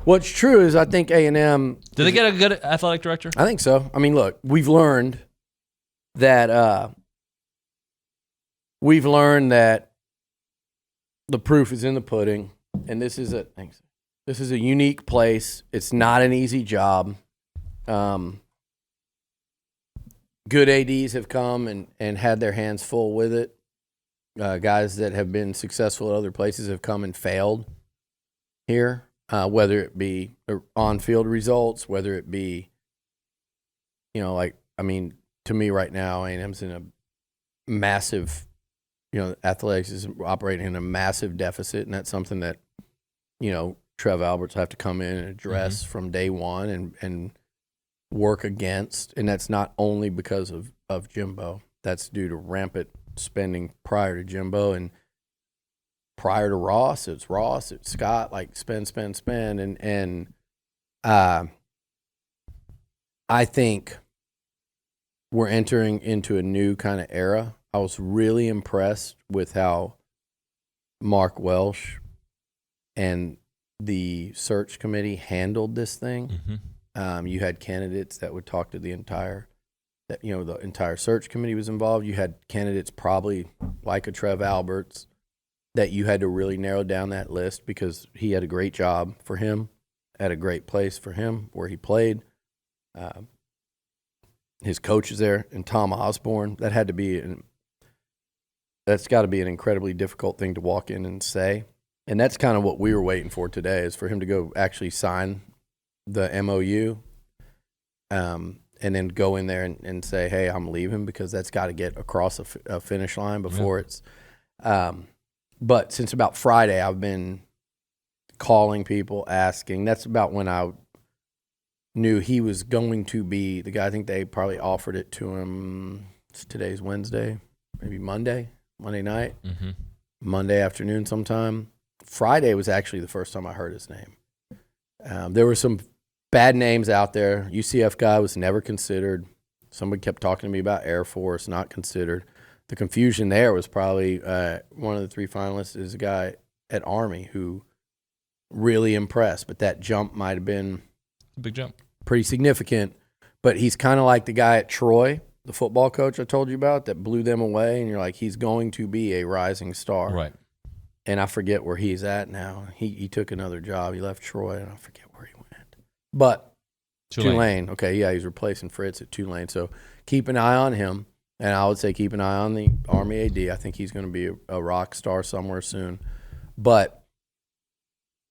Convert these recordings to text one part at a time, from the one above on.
What's true is I think A&M... Did they get a good athletic director? I think so. I mean, look, we've learned that the proof is in the pudding, and this is a unique place. It's not an easy job. Good ADs have come and had their hands full with it. Guys that have been successful at other places have come and failed here, whether it be on-field results, whether it be, to me right now, A&M's in a massive, athletics is operating in a massive deficit, and that's something that, Trev Alberts have to come in and address from day one and work against. And that's not only because of Jimbo. That's due to rampant spending prior to Jimbo and prior to Ross. It's Scott, like spend. And I think we're entering into a new kind of era. I was really impressed with how Mark Welsh and the search committee handled this thing. You had candidates that would talk to the entire search committee was involved. You had candidates probably like a Trev Alberts that you had to really narrow down that list because he had a great job for him, at a great place for him where he played. His coach is there, and Tom Osborne. That's got to be an incredibly difficult thing to walk in and say. And that's kind of what we were waiting for today, is for him to go actually sign the MOU and then go in there and say, hey, I'm leaving, because that's got to get across a finish line before it's but since about Friday, I've been calling people, asking. That's about when I knew he was going to be the guy. I think they probably offered it to him. Today's Wednesday, maybe Monday night, Monday afternoon sometime. Friday was actually the first time I heard his name. There were some bad names out there. UCF guy was never considered. Somebody kept talking to me about Air Force, not considered. The confusion there was probably one of the three finalists is a guy at Army who really impressed, but that jump might have been a big jump, pretty significant. But he's kind of like the guy at Troy, the football coach I told you about, that blew them away, and you're like, he's going to be a rising star. Right. And I forget where he's at now. He took another job. He left Troy, and I forget where he went. But Tulane. Okay, yeah, he's replacing Fritz at Tulane. So keep an eye on him. And I would say keep an eye on the Army AD. I think he's going to be a rock star somewhere soon. But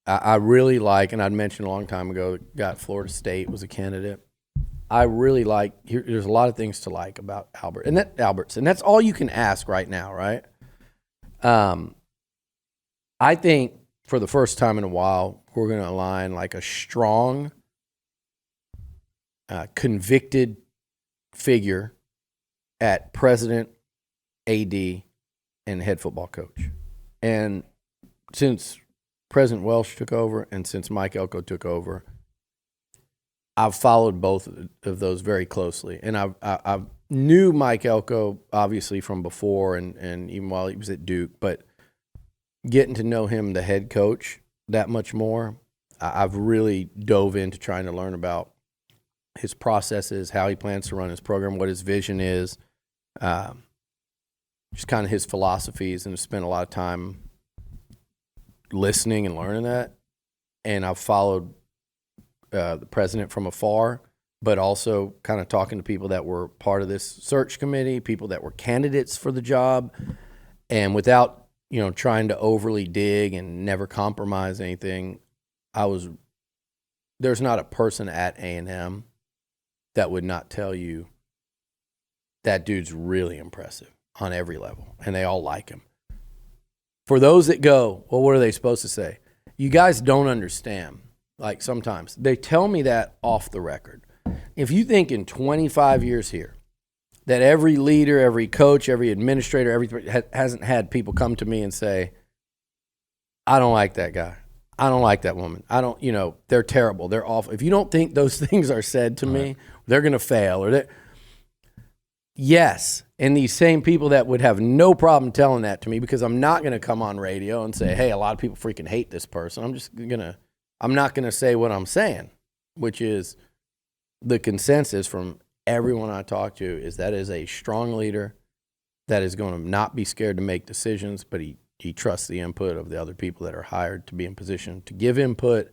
I really like, and I'd mentioned a long time ago, got Florida State was a candidate. I really like, there's a lot of things to like about Alberts. And that's all you can ask right now, right? I think for the first time in a while, we're going to align like a strong, convicted figure at president, AD, and head football coach. And since President Welsh took over and since Mike Elko took over, I've followed both of those very closely. And I knew Mike Elko, obviously, from before and even while he was at Duke, but getting to know him, the head coach, that much more, I've really dove into trying to learn about his processes, how he plans to run his program, what his vision is, just kind of his philosophies, and spent a lot of time listening and learning that. And I've followed the president from afar, but also kind of talking to people that were part of this search committee, people that were candidates for the job, and without trying to overly dig and never compromise anything, there's not a person at A&M that would not tell you that dude's really impressive on every level, and they all like him. For those that go, well, what are they supposed to say? You guys don't understand. Like, sometimes they tell me that off the record. If you think in 25 years here that every leader, every coach, every administrator, everything hasn't had people come to me and say, I don't like that guy. I don't like that woman. I don't, they're terrible. They're awful. If you don't think those things are said to me, they're going to fail. Yes. And these same people that would have no problem telling that to me, because I'm not going to come on radio and say, hey, a lot of people freaking hate this person. I'm just going to I'm not going to say what I'm saying, which is the consensus from everyone I talk to is that is a strong leader that is going to not be scared to make decisions, but he trusts the input of the other people that are hired to be in position to give input.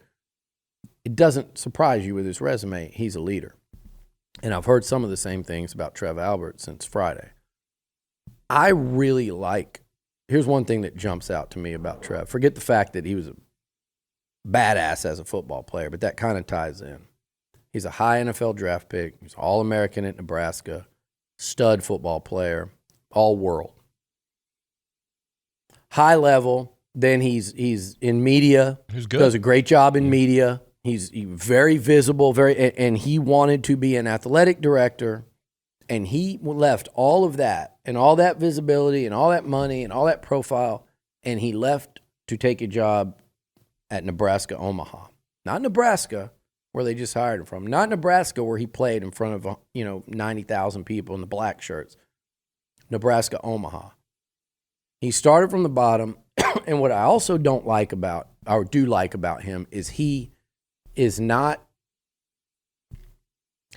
It doesn't surprise you with his resume. He's a leader. And I've heard some of the same things about Trev Alberts since Friday. I really like, here's one thing that jumps out to me about Trev. Forget the fact that he was a badass as a football player, but that kind of ties in. He's a high NFL draft pick. He's All-American at Nebraska, stud football player, all-world. High level, then he's in media. He's good. Does a great job in media. He's very visible, and he wanted to be an athletic director, and he left all of that and all that visibility and all that money and all that profile, and he left to take a job at Nebraska Omaha. Not Nebraska, where they just hired him from. Not Nebraska, where he played in front of 90,000 people in the black shirts. Nebraska Omaha. He started from the bottom, and what I also don't like about, or do like about him, is he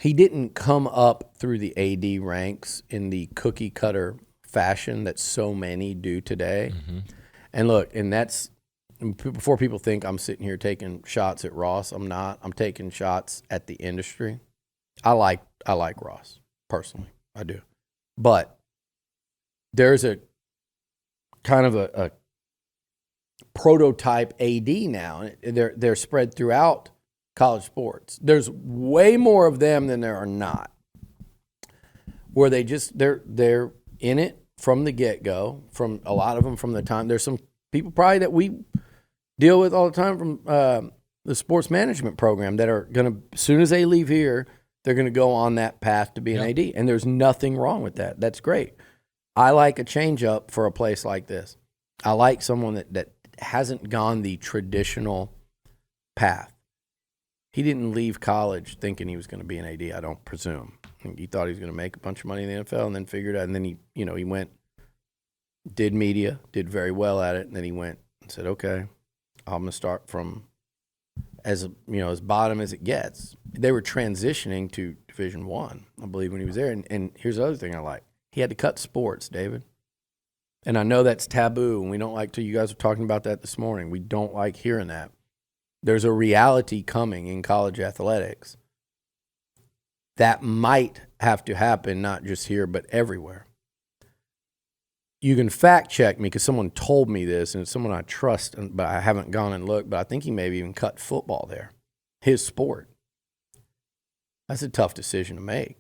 didn't come up through the AD ranks in the cookie cutter fashion that so many do today. Mm-hmm. And look, and that's, before people think I'm sitting here taking shots at Ross, I'm not. I'm taking shots at the industry. I like Ross, personally. I do. But there's a kind of a prototype AD now. They're spread throughout college sports. There's way more of them than there are not. Where they're in it from the get-go, from a lot of them from the time. There's some people probably that we deal with all the time from the sports management program that are going to, as soon as they leave here, they're going to go on that path to be an AD. And there's nothing wrong with that. That's great. I like a change-up for a place like this. I like someone that hasn't gone the traditional path. He didn't leave college thinking he was going to be an AD, I don't presume. He thought he was going to make a bunch of money in the NFL and then figured out. And then he went, did media, did very well at it. And then he went and said, okay, I'm going to start from as bottom as it gets. They were transitioning to Division I believe, when he was there. And here's the other thing I like. He had to cut sports, David. And I know that's taboo, and we don't like to. You guys were talking about that this morning. We don't like hearing that. There's a reality coming in college athletics that might have to happen, not just here, but everywhere. You can fact check me because someone told me this, and it's someone I trust, but I haven't gone and looked. But I think he maybe even cut football there, his sport. That's a tough decision to make.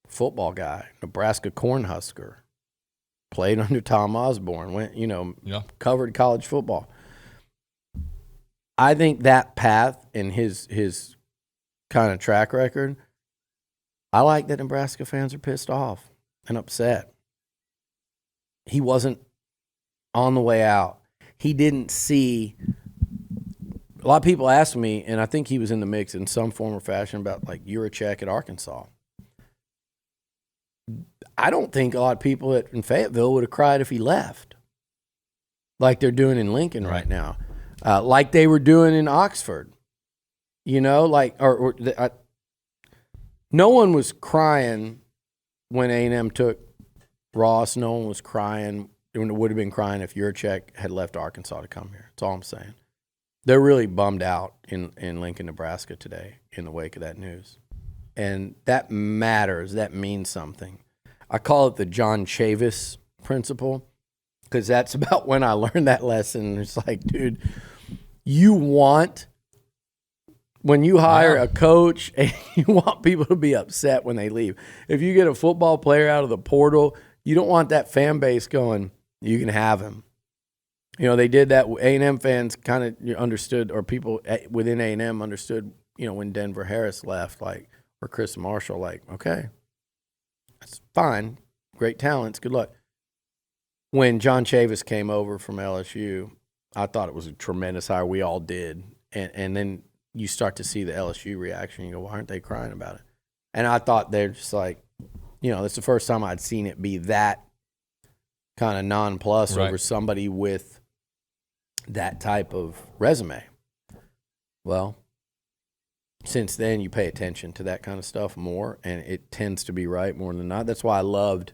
Football guy, Nebraska Cornhusker, played under Tom Osborne, covered college football. I think that path and his kind of track record, I like that Nebraska fans are pissed off and upset. He wasn't on the way out. He didn't see. A lot of people ask me, and I think he was in the mix in some form or fashion, about like Yurachek at Arkansas. I don't think a lot of people in Fayetteville would have cried if he left, like they're doing in Lincoln right now, like they were doing in Oxford. No one was crying when A&M took Ross. No one was crying. It would have been crying if Yurachek had left Arkansas to come here. That's all I'm saying. They're really bummed out in Lincoln, Nebraska today in the wake of that news. And that matters. That means something. I call it the John Chavis principle because that's about when I learned that lesson. It's like, dude, when you hire a coach, and you want people to be upset when they leave. If you get a football player out of the portal, you don't want that fan base going, you can have him. They did that. A&M fans kind of understood, or people within A&M understood, when Denver Harris left, or Chris Marshall, okay, that's fine. Great talents. Good luck. When John Chavis came over from LSU, I thought it was a tremendous hire. We all did. And then you start to see the LSU reaction. You go, why aren't they crying about it? And I thought they're just like, it's the first time I'd seen it be that kind of nonplus over somebody with that type of resume. Well, since then you pay attention to that kind of stuff more, and it tends to be right more than not. That's why I loved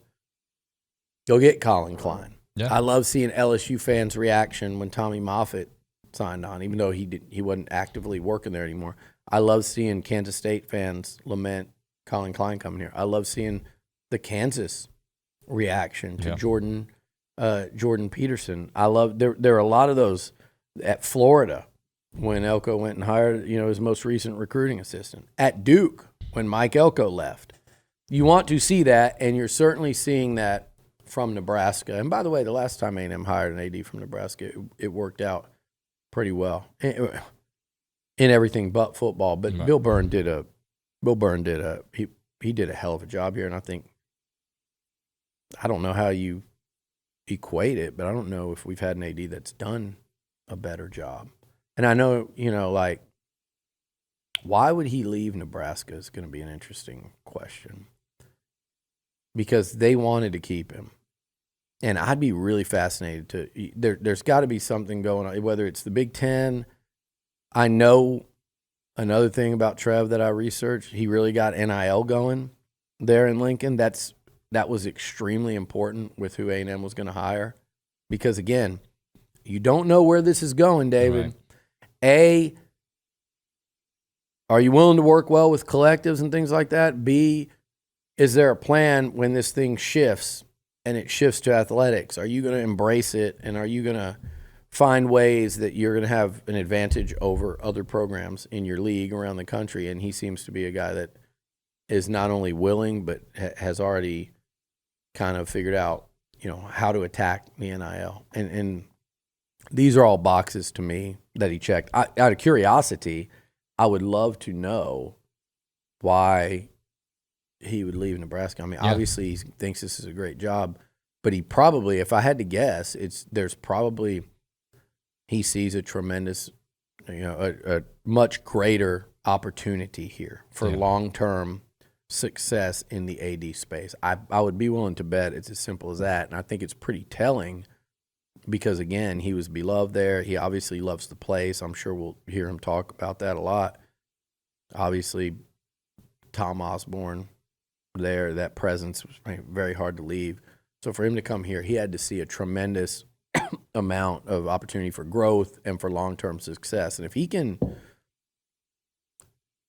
go get Colin Klein. Yeah. I love seeing LSU fans' reaction when Tommy Moffitt signed on, even though he wasn't actively working there anymore. I love seeing Kansas State fans lament Colin Klein coming here. I love seeing the Kansas reaction to Jordan Peterson. I love there are a lot of those at Florida when Elko went and hired his most recent recruiting assistant. At Duke when Mike Elko left. You want to see that, and you're certainly seeing that from Nebraska. And by the way, the last time A&M hired an AD from Nebraska, it worked out pretty well in everything but football. But Right. Bill Byrne did a he did a hell of a job here, and I don't know how you equate it, but I don't know if we've had an AD that's done a better job. And I know, why would he leave Nebraska is going to be an interesting question. Because they wanted to keep him. And I'd be really fascinated there's got to be something going on, whether it's the Big Ten. I know another thing about Trev that I researched, he really got NIL going there in Lincoln. That was extremely important with who A&M was going to hire. Because, again, you don't know where this is going, David. Right. A, are you willing to work well with collectives and things like that? B, is there a plan when this thing shifts and it shifts to athletics? Are you going to embrace it, and are you going to find ways that you're going to have an advantage over other programs in your league around the country? And he seems to be a guy that is not only willing but has already kind of figured out, how to attack the NIL. And these are all boxes to me that he checked. Out of curiosity, I would love to know why he would leave Nebraska. I mean, obviously he thinks this is a great job, but he probably, if I had to guess, he sees a tremendous, a much greater opportunity here for long-term success in the AD space. I would be willing to bet it's as simple as that, and I think it's pretty telling because, again, he was beloved there. He obviously loves the place. I'm sure we'll hear him talk about that a lot. Obviously, Tom Osborne there, that presence was very hard to leave. So for him to come here, he had to see a tremendous amount of opportunity for growth and for long-term success. And if he can,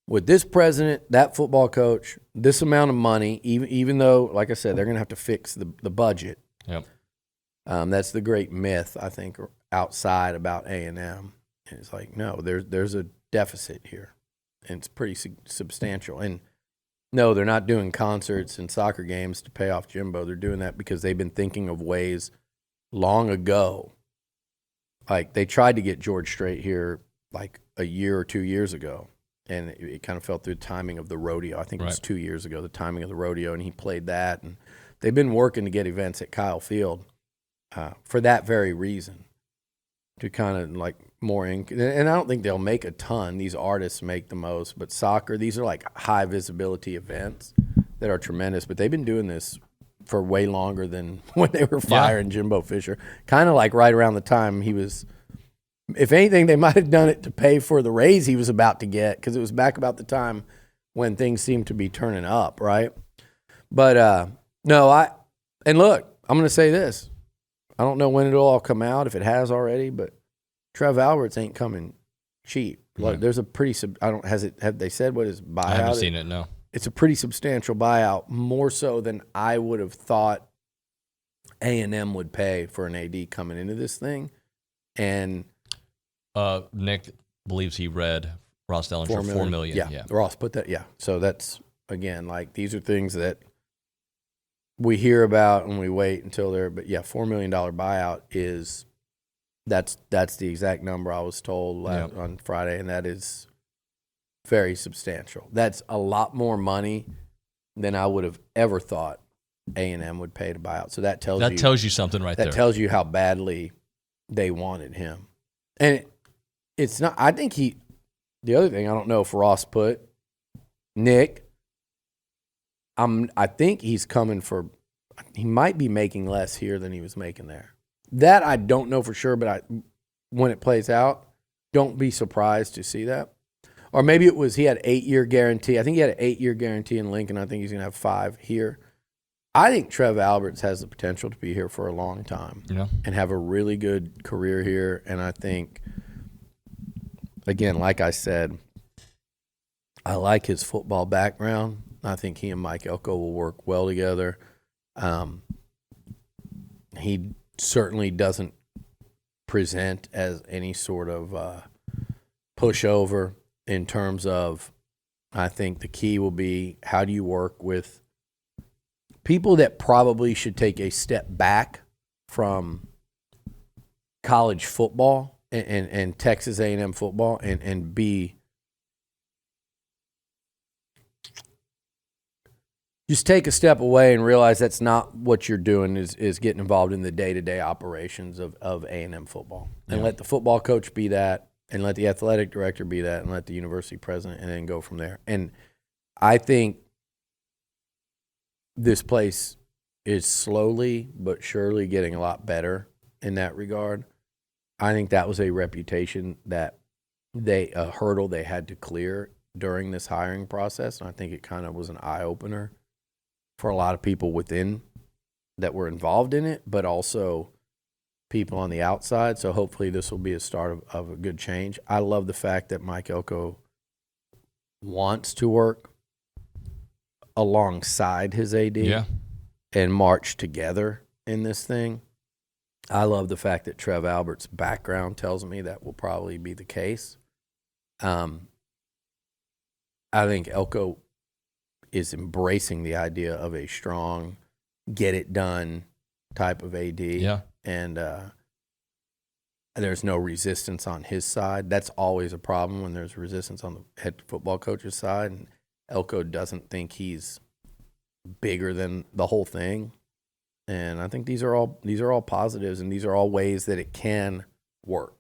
with this president, that football coach, this amount of money, even though, like I said, they're going to have to fix the budget. Yep. That's the great myth, I think, outside about A&M. And it's like, no, there's a deficit here, and it's pretty substantial. And no, they're not doing concerts and soccer games to pay off Jimbo. They're doing that because they've been thinking of ways long ago. Like, they tried to get George Strait here like a year or 2 years ago, and it kind of fell through the timing of the rodeo. I think it was 2 years ago, the timing of the rodeo, and he played that. And they've been working to get events at Kyle Field for that very reason, to kind of like more and I don't think they'll make a ton. These artists make the most, but soccer, these are like high visibility events that are tremendous. But they've been doing this for way longer than when they were firing Jimbo Fisher. Kind of like right around the time he was. If anything, they might have done it to pay for the raise he was about to get, because it was back about the time when things seemed to be turning up, right? But no, look, I'm going to say this. I don't know when it'll all come out, if it has already, but Trev Alberts ain't coming cheap. Like, there's a pretty have they said what his buyout is? I haven't seen it, no. It's a pretty substantial buyout, more so than I would have thought A&M would pay for an AD coming into this thing. And Nick believes he read Ross Dellinger $4 million. Yeah, Ross put that. Yeah, so that's, again, like, these are things that we hear about and we wait until they're. But yeah, $4 million buyout is that's the exact number I was told on Friday, and that is very substantial. That's a lot more money than I would have ever thought A&M would pay to buy out. So that tells you something right there. That tells you how badly they wanted him. And it's not. I think the other thing, I don't know if Ross put Nick. I think he's coming for. He might be making less here than he was making there. That I don't know for sure, but when it plays out, don't be surprised to see that. or maybe it was he had 8-year guarantee. I think he had an 8-year guarantee in Lincoln. I think he's going to have 5 here. I think Trev Alberts has the potential to be here for a long time and have a really good career here. And I think, again, like I said, I like his football background. I think he and Mike Elko will work well together. He certainly doesn't present as any sort of pushover in terms of, I think the key will be how do you work with people that probably should take a step back from college football and Texas A&M football and be just take a step away and realize that's not what you're doing is getting involved in the day-to-day operations of A&M football. And let the football coach be that, and let the athletic director be that, and let the university president, and then go from there. And I think this place is slowly but surely getting a lot better in that regard. I think that was a reputation that a hurdle they had to clear during this hiring process, and I think it kind of was an eye-opener for a lot of people within that were involved in it, but also people on the outside. So hopefully this will be a start of a good change. I love the fact that Mike Elko wants to work alongside his AD and march together in this thing. I love the fact that Trev Alberts' background tells me that will probably be the case. I think Elko is embracing the idea of a strong, get-it-done type of AD. Yeah. And there's no resistance on his side. That's always a problem when there's resistance on the head football coach's side. And Elko doesn't think he's bigger than the whole thing. And I think these are all positives, and these are all ways that it can work.